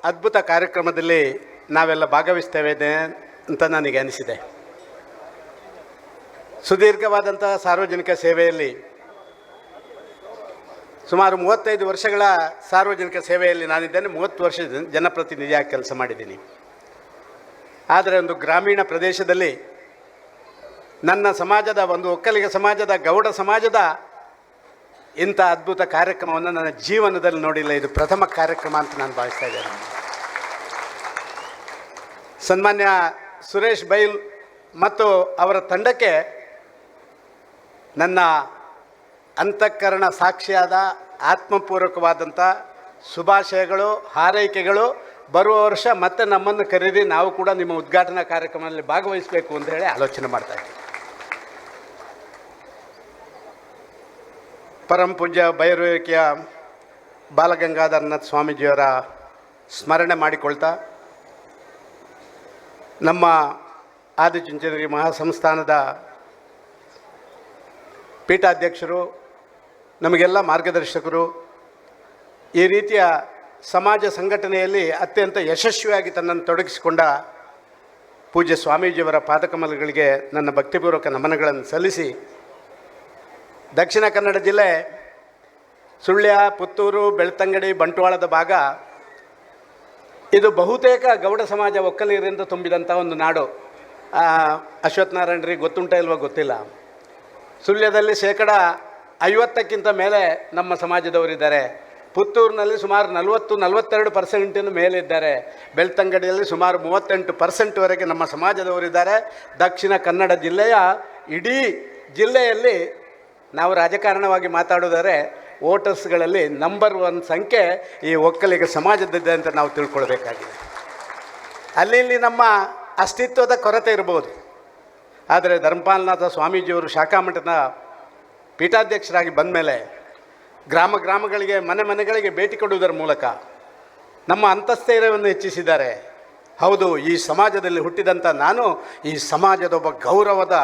ಅದ್ಭುತ ಕಾರ್ಯಕ್ರಮದಲ್ಲಿ ನಾವೆಲ್ಲ ಭಾಗವಹಿಸ್ತೇವೆ ಅಂತ ನನಗೆ ಅನಿಸಿದೆ. ಸುದೀರ್ಘವಾದಂಥ ಸಾರ್ವಜನಿಕ ಸೇವೆಯಲ್ಲಿ ಸುಮಾರು 35 ವರ್ಷಗಳ ಸಾರ್ವಜನಿಕ ಸೇವೆಯಲ್ಲಿ ನಾನಿದ್ದೇನೆ. 30 ವರ್ಷ ಜನಪ್ರತಿನಿಧಿಯಾಗಿ ಕೆಲಸ ಮಾಡಿದ್ದೀನಿ. ಆದರೆ ಒಂದು ಗ್ರಾಮೀಣ ಪ್ರದೇಶದಲ್ಲಿ ನನ್ನ ಸಮಾಜದ, ಒಂದು ಒಕ್ಕಲಿಗ ಸಮಾಜದ, ಗೌಡ ಸಮಾಜದ ಇಂಥ ಅದ್ಭುತ ಕಾರ್ಯಕ್ರಮವನ್ನು ನನ್ನ ಜೀವನದಲ್ಲಿ ನೋಡಿಲ್ಲ. ಇದು ಪ್ರಥಮ ಕಾರ್ಯಕ್ರಮ ಅಂತ ನಾನು ಭಾವಿಸ್ತಾ ಇದ್ದೇನೆ. ಸನ್ಮಾನ್ಯ ಸುರೇಶ್ ಬೈಲ್ ಮತ್ತು ಅವರ ತಂಡಕ್ಕೆ ನನ್ನ ಅಂತಃಕರಣ ಸಾಕ್ಷಿಯಾದ ಆತ್ಮಪೂರ್ವಕವಾದಂಥ ಶುಭಾಶಯಗಳು, ಹಾರೈಕೆಗಳು. ಬರುವ ವರ್ಷ ಮತ್ತೆ ನಮ್ಮನ್ನು ಕರೀರಿ, ನಾವು ಕೂಡ ನಿಮ್ಮ ಉದ್ಘಾಟನಾ ಕಾರ್ಯಕ್ರಮದಲ್ಲಿ ಭಾಗವಹಿಸಬೇಕು ಅಂತ ಹೇಳಿ ಆಲೋಚನೆ ಮಾಡ್ತಾ ಇದ್ದೀವಿ. ಪರಮ ಪೂಜ್ಯ ಭೈರವೇಕಿಯ ಬಾಲಗಂಗಾಧರನಾಥ ಸ್ವಾಮೀಜಿಯವರ ಸ್ಮರಣೆ ಮಾಡಿಕೊಳ್ತಾ, ನಮ್ಮ ಆದಿಚುಂಚನಗಿರಿ ಮಹಾಸಂಸ್ಥಾನದ ಪೀಠಾಧ್ಯಕ್ಷರು, ನಮಗೆಲ್ಲ ಮಾರ್ಗದರ್ಶಕರು, ಈ ರೀತಿಯ ಸಮಾಜ ಸಂಘಟನೆಯಲ್ಲಿ ಅತ್ಯಂತ ಯಶಸ್ವಿಯಾಗಿ ತನ್ನನ್ನು ತೊಡಗಿಸಿಕೊಂಡ ಪೂಜ್ಯ ಸ್ವಾಮೀಜಿಯವರ ಪಾದಕಮಲಗಳಿಗೆ ನನ್ನ ಭಕ್ತಿಪೂರ್ವಕ ನಮನಗಳನ್ನು ಸಲ್ಲಿಸಿ, ದಕ್ಷಿಣ ಕನ್ನಡ ಜಿಲ್ಲೆ ಸುಳ್ಯ, ಪುತ್ತೂರು, ಬೆಳ್ತಂಗಡಿ, ಬಂಟ್ವಾಳದ ಭಾಗ ಇದು ಬಹುತೇಕ ಗೌಡ ಸಮಾಜ, ಒಕ್ಕಲಿಗರಿಂದ ತುಂಬಿದಂಥ ಒಂದು ನಾಡು. ಅಶ್ವತ್ಥನಾರಾಯಣರಿಗೆ ಗೊತ್ತುಂಟ ಇಲ್ವೋ ಗೊತ್ತಿಲ್ಲ. ಸುಳ್ಯದಲ್ಲಿ 50%ಕ್ಕಿಂತ ಮೇಲೆ ನಮ್ಮ ಸಮಾಜದವರಿದ್ದಾರೆ. ಪುತ್ತೂರಿನಲ್ಲಿ ಸುಮಾರು 40-42% ಮೇಲಿದ್ದಾರೆ. ಬೆಳ್ತಂಗಡಿಯಲ್ಲಿ ಸುಮಾರು 38%ವರೆಗೆ ನಮ್ಮ ಸಮಾಜದವರಿದ್ದಾರೆ. ದಕ್ಷಿಣ ಕನ್ನಡ ಜಿಲ್ಲೆಯ ಇಡೀ ಜಿಲ್ಲೆಯಲ್ಲಿ ನಾವು ರಾಜಕಾರಣವಾಗಿ ಮಾತಾಡೋದಾದರೆ ವೋಟರ್ಸ್ಗಳಲ್ಲಿ ನಂಬರ್ 1 ಸಂಖ್ಯೆ ಈ ಒಕ್ಕಲಿಗ ಸಮಾಜದಿದೆ ಅಂತ ನಾವು ತಿಳ್ಕೊಳ್ಬೇಕಾಗಿದೆ. ಅಲ್ಲಿ ನಮ್ಮ ಅಸ್ತಿತ್ವದ ಕೊರತೆ ಇರ್ಬೋದು, ಆದರೆ ಧರ್ಮಪಾಲನಾಥ ಸ್ವಾಮೀಜಿಯವರು ಶಾಖಾಮಠದ ಪೀಠಾಧ್ಯಕ್ಷರಾಗಿ ಬಂದ ಮೇಲೆ ಗ್ರಾಮಗಳಿಗೆ, ಮನೆಗಳಿಗೆ ಭೇಟಿ ಕೊಡುವುದರ ಮೂಲಕ ನಮ್ಮ ಅಂತಸ್ಥೈರ್ಯವನ್ನು ಹೆಚ್ಚಿಸಿದ್ದಾರೆ. ಹೌದು, ಈ ಸಮಾಜದಲ್ಲಿ ಹುಟ್ಟಿದಂಥ ನಾನು ಈ ಸಮಾಜದ ಒಬ್ಬ ಗೌರವದ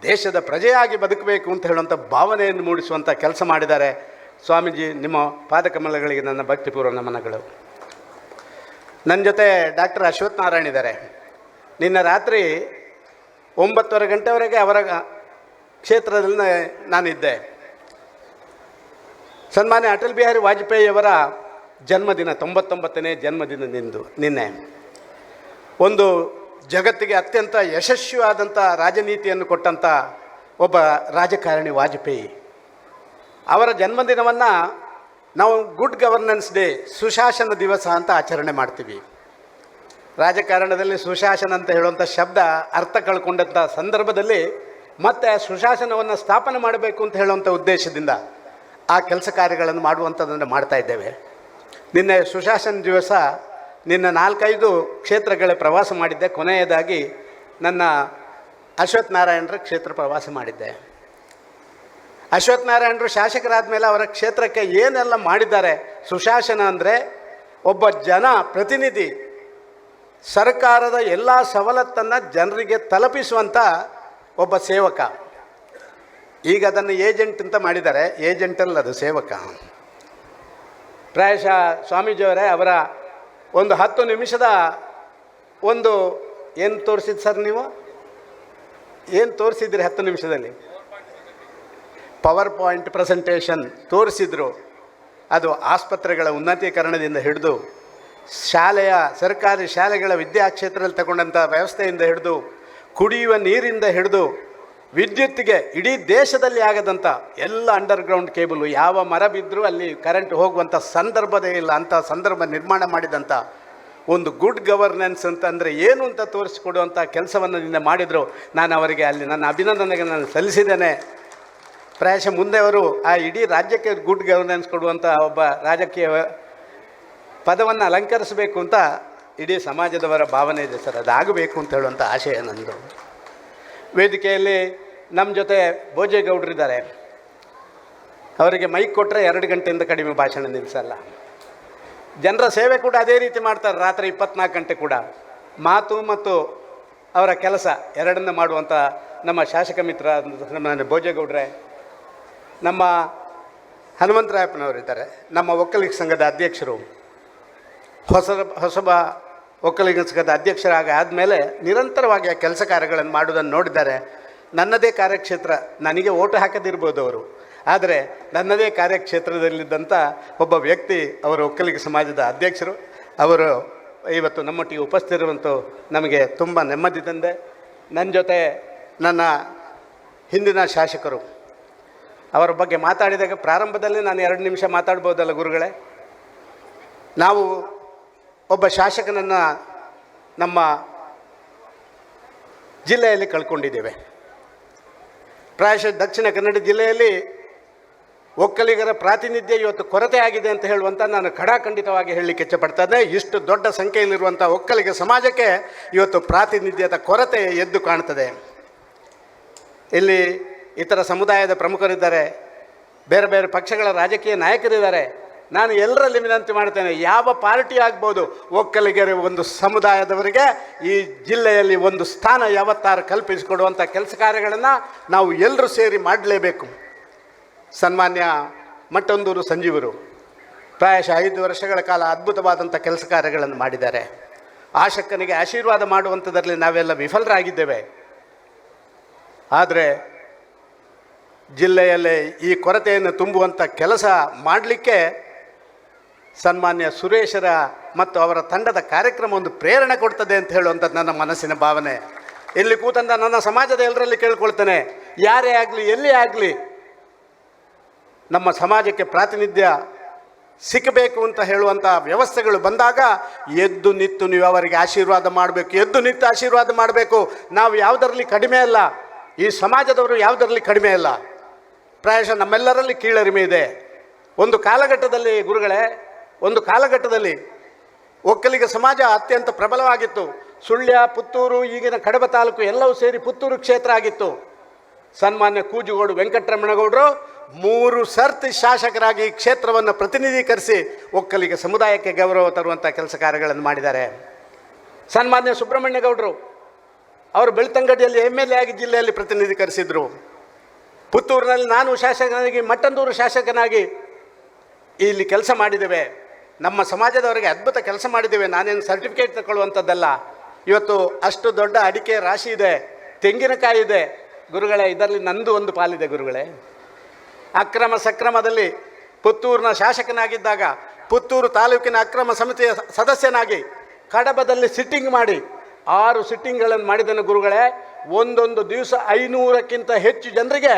ದೇಶದ ಪ್ರಜೆಯಾಗಿ ಬದುಕಬೇಕು ಅಂತ ಹೇಳುವಂಥ ಭಾವನೆಯನ್ನು ಮೂಡಿಸುವಂಥ ಕೆಲಸ ಮಾಡಿದ್ದಾರೆ. ಸ್ವಾಮೀಜಿ, ನಿಮ್ಮ ಪಾದಕಮಲಗಳಿಗೆ ನನ್ನ ಭಕ್ತಿಪೂರ್ವ ನಮನಗಳು. ನನ್ನ ಜೊತೆ ಡಾಕ್ಟರ್ ಅಶ್ವತ್ಥನಾರಾಯಣ ಇದ್ದಾರೆ. ನಿನ್ನೆ ರಾತ್ರಿ 9:30 ಗಂಟೆವರೆಗೆ ಅವರ ಕ್ಷೇತ್ರದಲ್ಲಿ ನಾನಿದ್ದೆ. ಸನ್ಮಾನ್ಯ ಅಟಲ್ ಬಿಹಾರಿ ವಾಜಪೇಯಿಯವರ ಜನ್ಮದಿನ, 99ನೇ ಜನ್ಮದಿನದಿಂದು ನಿನ್ನೆ ಒಂದು ಜಗತ್ತಿಗೆ ಅತ್ಯಂತ ಯಶಸ್ವಿಯಾದಂಥ ರಾಜನೀತಿಯನ್ನು ಕೊಟ್ಟಂಥ ಒಬ್ಬ ರಾಜಕಾರಣಿ ವಾಜಪೇಯಿ ಅವರ ಜನ್ಮದಿನವನ್ನು ನಾವು ಗುಡ್ ಗವರ್ನೆನ್ಸ್ ಡೇ, ಸುಶಾಸನ ದಿವಸ ಅಂತ ಆಚರಣೆ ಮಾಡ್ತೀವಿ. ರಾಜಕಾರಣದಲ್ಲಿ ಸುಶಾಸನ ಅಂತ ಹೇಳುವಂಥ ಶಬ್ದ ಅರ್ಥ ಕಳ್ಕೊಂಡಂಥ ಸಂದರ್ಭದಲ್ಲಿ ಮತ್ತೆ ಸುಶಾಸನವನ್ನು ಸ್ಥಾಪನೆ ಮಾಡಬೇಕು ಅಂತ ಹೇಳುವಂಥ ಉದ್ದೇಶದಿಂದ ಆ ಕೆಲಸ ಕಾರ್ಯಗಳನ್ನು ಮಾಡುವಂಥದ್ದನ್ನು ಮಾಡ್ತಾ ಇದ್ದೇವೆ. ನಿನ್ನೆ ಸುಶಾಸನ ದಿವಸ, ನಿನ್ನ 4-5 ಕ್ಷೇತ್ರಗಳ ಪ್ರವಾಸ ಮಾಡಿದ್ದೆ. ಕೊನೆಯದಾಗಿ ನನ್ನ ಅಶ್ವತ್ಥನಾರಾಯಣರ ಕ್ಷೇತ್ರ ಪ್ರವಾಸ ಮಾಡಿದ್ದೆ. ಅಶ್ವತ್ಥನಾರಾಯಣರು ಶಾಸಕರಾದ ಮೇಲೆ ಅವರ ಕ್ಷೇತ್ರಕ್ಕೆ ಏನೆಲ್ಲ ಮಾಡಿದ್ದಾರೆ. ಸುಶಾಸನ ಅಂದರೆ ಒಬ್ಬ ಪ್ರತಿನಿಧಿ ಸರ್ಕಾರದ ಎಲ್ಲ ಸವಲತ್ತನ್ನು ಜನರಿಗೆ ತಲುಪಿಸುವಂಥ ಒಬ್ಬ ಸೇವಕ. ಈಗ ಅದನ್ನು ಏಜೆಂಟ್ ಅಂತ ಮಾಡಿದ್ದಾರೆ. ಏಜೆಂಟಲ್ಲ, ಅದು ಸೇವಕ. ಪ್ರಾಯಶಃ ಸ್ವಾಮೀಜಿಯವರೇ ಅವರ ಒಂದು 10 ನಿಮಿಷದ ಒಂದು ಏನು ತೋರಿಸಿದ್ದು ಸರ್, ನೀವು ಏನು ತೋರಿಸಿದ್ರಿ 10 ನಿಮಿಷದಲ್ಲಿ? ಪವರ್ ಪಾಯಿಂಟ್ ಪ್ರೆಸೆಂಟೇಷನ್ ತೋರಿಸಿದ್ರು. ಅದು ಆಸ್ಪತ್ರೆಗಳ ಉನ್ನತೀಕರಣದಿಂದ ಹಿಡಿದು, ಸರ್ಕಾರಿ ಶಾಲೆಗಳ ವಿದ್ಯಾಕ್ಷೇತ್ರದಲ್ಲಿ ತಗೊಂಡಂಥ ವ್ಯವಸ್ಥೆಯಿಂದ ಹಿಡಿದು, ಕುಡಿಯುವ ನೀರಿಂದ ಹಿಡಿದು, ವಿದ್ಯುತ್ತಿಗೆ ಇಡೀ ದೇಶದಲ್ಲಿ ಆಗದಂಥ ಎಲ್ಲ ಅಂಡರ್ಗ್ರೌಂಡ್ ಕೇಬಲು, ಯಾವ ಮರ ಬಿದ್ದರೂ ಅಲ್ಲಿ ಕರೆಂಟ್ ಹೋಗುವಂಥ ಸಂದರ್ಭದೇ ಇಲ್ಲ, ಅಂಥ ಸಂದರ್ಭ ನಿರ್ಮಾಣ ಮಾಡಿದಂಥ ಒಂದು ಗುಡ್ ಗವರ್ನೆನ್ಸ್ ಅಂತಂದರೆ ಏನು ಅಂತ ತೋರಿಸಿಕೊಡುವಂಥ ಕೆಲಸವನ್ನು ನಿನ್ನೆ ಮಾಡಿದರು. ನಾನು ಅವರಿಗೆ ಅಲ್ಲಿ ನನ್ನ ಅಭಿನಂದನೆಗೆ ನಾನು ಸಲ್ಲಿಸಿದ್ದೇನೆ. ಪ್ರಾಯಶಃ ಮುಂದೆ ಅವರು ಆ ಇಡೀ ರಾಜ್ಯಕ್ಕೆ ಗುಡ್ ಗವರ್ನೆನ್ಸ್ ಕೊಡುವಂಥ ಒಬ್ಬ ರಾಜಕೀಯ ಪದವನ್ನು ಅಲಂಕರಿಸಬೇಕು ಅಂತ ಇಡೀ ಸಮಾಜದವರ ಭಾವನೆ ಇದೆ ಸರ್. ಅದಾಗಬೇಕು ಅಂತ ಹೇಳುವಂಥ ಆಶಯ ನಂದು. ವೇದಿಕೆಯಲ್ಲಿ ನಮ್ಮ ಜೊತೆ ಭೋಜೇಗೌಡರಿದ್ದಾರೆ. ಅವರಿಗೆ ಮೈಕ್ ಕೊಟ್ಟರೆ 2 ಗಂಟೆಯಿಂದ ಕಡಿಮೆ ಭಾಷಣ ನಿಲ್ಲಿಸಲ್ಲ. ಜನರ ಸೇವೆ ಕೂಡ ಅದೇ ರೀತಿ ಮಾಡ್ತಾರೆ. ರಾತ್ರಿ 24 ಗಂಟೆ ಕೂಡ ಮಾತು ಮತ್ತು ಅವರ ಕೆಲಸ ಎರಡನ್ನು ಮಾಡುವಂಥ ನಮ್ಮ ಶಾಸಕ ಮಿತ್ರ ನಮ್ಮ ಭೋಜೇಗೌಡ್ರೆ, ನಮ್ಮ ಹನುಮಂತರಾಯಪ್ಪನವರಿದ್ದಾರೆ, ನಮ್ಮ ಒಕ್ಕಲಿಗ ಸಂಘದ ಅಧ್ಯಕ್ಷರು, ಹೊಸಬ ಒಕ್ಕಲಿಗ ಸಂಘದ ಅಧ್ಯಕ್ಷರಾಗಿ ಆದಮೇಲೆ ನಿರಂತರವಾಗಿ ಆ ಕೆಲಸ ಕಾರ್ಯಗಳನ್ನು ಮಾಡುವುದನ್ನು ನೋಡಿದ್ದಾರೆ. ನನ್ನದೇ ಕಾರ್ಯಕ್ಷೇತ್ರ, ನನಗೆ ಓಟು ಹಾಕದಿರ್ಬೋದು ಅವರು, ಆದರೆ ನನ್ನದೇ ಕಾರ್ಯಕ್ಷೇತ್ರದಲ್ಲಿದ್ದಂಥ ಒಬ್ಬ ವ್ಯಕ್ತಿ ಅವರು ಒಕ್ಕಲಿಗ ಸಮಾಜದ ಅಧ್ಯಕ್ಷರು. ಅವರು ಇವತ್ತು ನಮ್ಮೊಟ್ಟಿಗೆ ಉಪಸ್ಥಿತಿರುವಂಥ ನಮಗೆ ತುಂಬ ನೆಮ್ಮದಿ ತಂದೆ. ನನ್ನ ಜೊತೆ ನನ್ನ ಹಿಂದಿನ ಶಾಸಕರು ಅವರ ಬಗ್ಗೆ ಮಾತಾಡಿದಾಗ ಪ್ರಾರಂಭದಲ್ಲಿ ನಾನು 2 ನಿಮಿಷ ಮಾತಾಡ್ಬೋದಲ್ಲ ಗುರುಗಳೇ. ನಾವು ಒಬ್ಬ ಶಾಸಕನನ್ನು ನಮ್ಮ ಜಿಲ್ಲೆಯಲ್ಲಿ ಕಳ್ಕೊಂಡಿದ್ದೇವೆ. ಪ್ರಾಯಶಃ ದಕ್ಷಿಣ ಕನ್ನಡ ಜಿಲ್ಲೆಯಲ್ಲಿ ಒಕ್ಕಲಿಗರ ಪ್ರಾತಿನಿಧ್ಯ ಇವತ್ತು ಕೊರತೆ ಆಗಿದೆ ಅಂತ ಹೇಳುವಂಥ ನಾನು ಖಡಾಖಂಡಿತವಾಗಿ ಹೇಳಲಿಕ್ಕೆ ಇಚ್ಛಪಡ್ತದೆ. ಇಷ್ಟು ದೊಡ್ಡ ಸಂಖ್ಯೆಯಲ್ಲಿರುವಂಥ ಒಕ್ಕಲಿಗ ಸಮಾಜಕ್ಕೆ ಇವತ್ತು ಪ್ರಾತಿನಿಧ್ಯದ ಕೊರತೆ ಎದ್ದು ಕಾಣ್ತದೆ. ಇಲ್ಲಿ ಇತರ ಸಮುದಾಯದ ಪ್ರಮುಖರಿದ್ದಾರೆ, ಬೇರೆ ಬೇರೆ ಪಕ್ಷಗಳ ರಾಜಕೀಯ ನಾಯಕರಿದ್ದಾರೆ. ನಾನು ಎಲ್ಲರಲ್ಲಿ ವಿನಂತಿ ಮಾಡ್ತೇನೆ, ಯಾವ ಪಾರ್ಟಿ ಆಗ್ಬೋದು, ಒಕ್ಕಲಿಗರ ಒಂದು ಸಮುದಾಯದವರಿಗೆ ಈ ಜಿಲ್ಲೆಯಲ್ಲಿ ಒಂದು ಸ್ಥಾನ ಯಾವತ್ತಾರು ಕಲ್ಪಿಸಿಕೊಡುವಂಥ ಕೆಲಸ ಕಾರ್ಯಗಳನ್ನು ನಾವು ಎಲ್ಲರೂ ಸೇರಿ ಮಾಡಲೇಬೇಕು. ಸನ್ಮಾನ್ಯ ಮಟ್ಟಂದೂರು ಸಂಜೀವರು ಪ್ರಾಯಶಃ 5 ವರ್ಷಗಳ ಕಾಲ ಅದ್ಭುತವಾದಂಥ ಕೆಲಸ ಕಾರ್ಯಗಳನ್ನು ಮಾಡಿದ್ದಾರೆ. ಆಶಕ್ಕನಿಗೆ ಆಶೀರ್ವಾದ ಮಾಡುವಂಥದ್ರಲ್ಲಿ ನಾವೆಲ್ಲ ವಿಫಲರಾಗಿದ್ದೇವೆ. ಆದರೆ ಜಿಲ್ಲೆಯಲ್ಲೇ ಈ ಕೊರತೆಯನ್ನು ತುಂಬುವಂಥ ಕೆಲಸ ಮಾಡಲಿಕ್ಕೆ ಸನ್ಮಾನ್ಯ ಸುರೇಶರ ಮತ್ತು ಅವರ ತಂಡದ ಕಾರ್ಯಕ್ರಮ ಒಂದು ಪ್ರೇರಣೆ ಕೊಡ್ತದೆ ಅಂತ ಹೇಳುವಂಥದ್ದು ನನ್ನ ಮನಸ್ಸಿನ ಭಾವನೆ. ಇಲ್ಲಿ ಕೂತಂತ ನನ್ನ ಸಮಾಜದ ಎಲ್ಲರಲ್ಲಿ ಕೇಳ್ಕೊಳ್ತೇನೆ, ಯಾರೇ ಆಗಲಿ ಎಲ್ಲೇ ಆಗಲಿ ನಮ್ಮ ಸಮಾಜಕ್ಕೆ ಪ್ರಾತಿನಿಧ್ಯ ಸಿಕ್ಕಬೇಕು ಅಂತ ಹೇಳುವಂಥ ವ್ಯವಸ್ಥೆಗಳು ಬಂದಾಗ ಎದ್ದು ನಿಂತು ನೀವು ಅವರಿಗೆ ಆಶೀರ್ವಾದ ಮಾಡಬೇಕು, ಎದ್ದು ನಿಂತು ಆಶೀರ್ವಾದ ಮಾಡಬೇಕು. ನಾವು ಯಾವುದರಲ್ಲಿ ಕಡಿಮೆ ಅಲ್ಲ, ಈ ಸಮಾಜದವರು ಯಾವುದರಲ್ಲಿ ಕಡಿಮೆ ಅಲ್ಲ. ಪ್ರಾಯಶಃ ನಮ್ಮೆಲ್ಲರಲ್ಲಿ ಕೀಳರಿಮೆ ಇದೆ. ಒಂದು ಕಾಲಘಟ್ಟದಲ್ಲಿ ಗುರುಗಳೇ, ಒಂದು ಕಾಲಘಟ್ಟದಲ್ಲಿ ಒಕ್ಕಲಿಗ ಸಮಾಜ ಅತ್ಯಂತ ಪ್ರಬಲವಾಗಿತ್ತು. ಸುಳ್ಯ, ಪುತ್ತೂರು, ಈಗಿನ ಕಡಬ ತಾಲೂಕು ಎಲ್ಲವೂ ಸೇರಿ ಪುತ್ತೂರು ಕ್ಷೇತ್ರ ಆಗಿತ್ತು. ಸನ್ಮಾನ್ಯ ಕೂಜುಗೋಡು ವೆಂಕಟರಮಣಗೌಡರು 3 ಸರ್ತಿ ಶಾಸಕರಾಗಿ ಈ ಕ್ಷೇತ್ರವನ್ನು ಪ್ರತಿನಿಧೀಕರಿಸಿ ಒಕ್ಕಲಿಗ ಸಮುದಾಯಕ್ಕೆ ಗೌರವ ತರುವಂಥ ಕೆಲಸ ಕಾರ್ಯಗಳನ್ನು ಮಾಡಿದ್ದಾರೆ. ಸನ್ಮಾನ್ಯ ಸುಬ್ರಹ್ಮಣ್ಯ ಗೌಡರು ಅವರು ಬೆಳ್ತಂಗಡಿಯಲ್ಲಿ MLA ಆಗಿ ಜಿಲ್ಲೆಯಲ್ಲಿ ಪ್ರತಿನಿಧೀಕರಿಸಿದರು. ಪುತ್ತೂರಿನಲ್ಲಿ ನಾನು ಶಾಸಕನಾಗಿ, ಮಟ್ಟಂದೂರು ಶಾಸಕನಾಗಿ ಇಲ್ಲಿ ಕೆಲಸ ಮಾಡಿದ್ದೇವೆ. ನಮ್ಮ ಸಮಾಜದವರಿಗೆ ಅದ್ಭುತ ಕೆಲಸ ಮಾಡಿದ್ದೇವೆ. ನಾನೇನು ಸರ್ಟಿಫಿಕೇಟ್ ತಗೊಳ್ಳುವಂಥದ್ದಲ್ಲ. ಇವತ್ತು ಅಷ್ಟು ದೊಡ್ಡ ಅಡಿಕೆ ರಾಶಿ ಇದೆ, ತೆಂಗಿನಕಾಯಿ ಇದೆ ಗುರುಗಳೇ. ಇದರಲ್ಲಿ ನಂದು ಒಂದು ಪಾಲಿದೆ ಗುರುಗಳೇ. ಅಕ್ರಮ ಸಕ್ರಮದಲ್ಲಿ ಪುತ್ತೂರಿನ ಶಾಸಕನಾಗಿದ್ದಾಗ ಪುತ್ತೂರು ತಾಲೂಕಿನ ಅಕ್ರಮ ಸಮಿತಿಯ ಸದಸ್ಯನಾಗಿ ಕಡಬದಲ್ಲಿ ಸಿಟ್ಟಿಂಗ್ ಮಾಡಿ 6 ಸಿಟ್ಟಿಂಗ್ಗಳನ್ನು ಮಾಡಿದನು ಗುರುಗಳೇ. ಒಂದೊಂದು ದಿವಸ 500ಕ್ಕಿಂತ ಹೆಚ್ಚು ಜನರಿಗೆ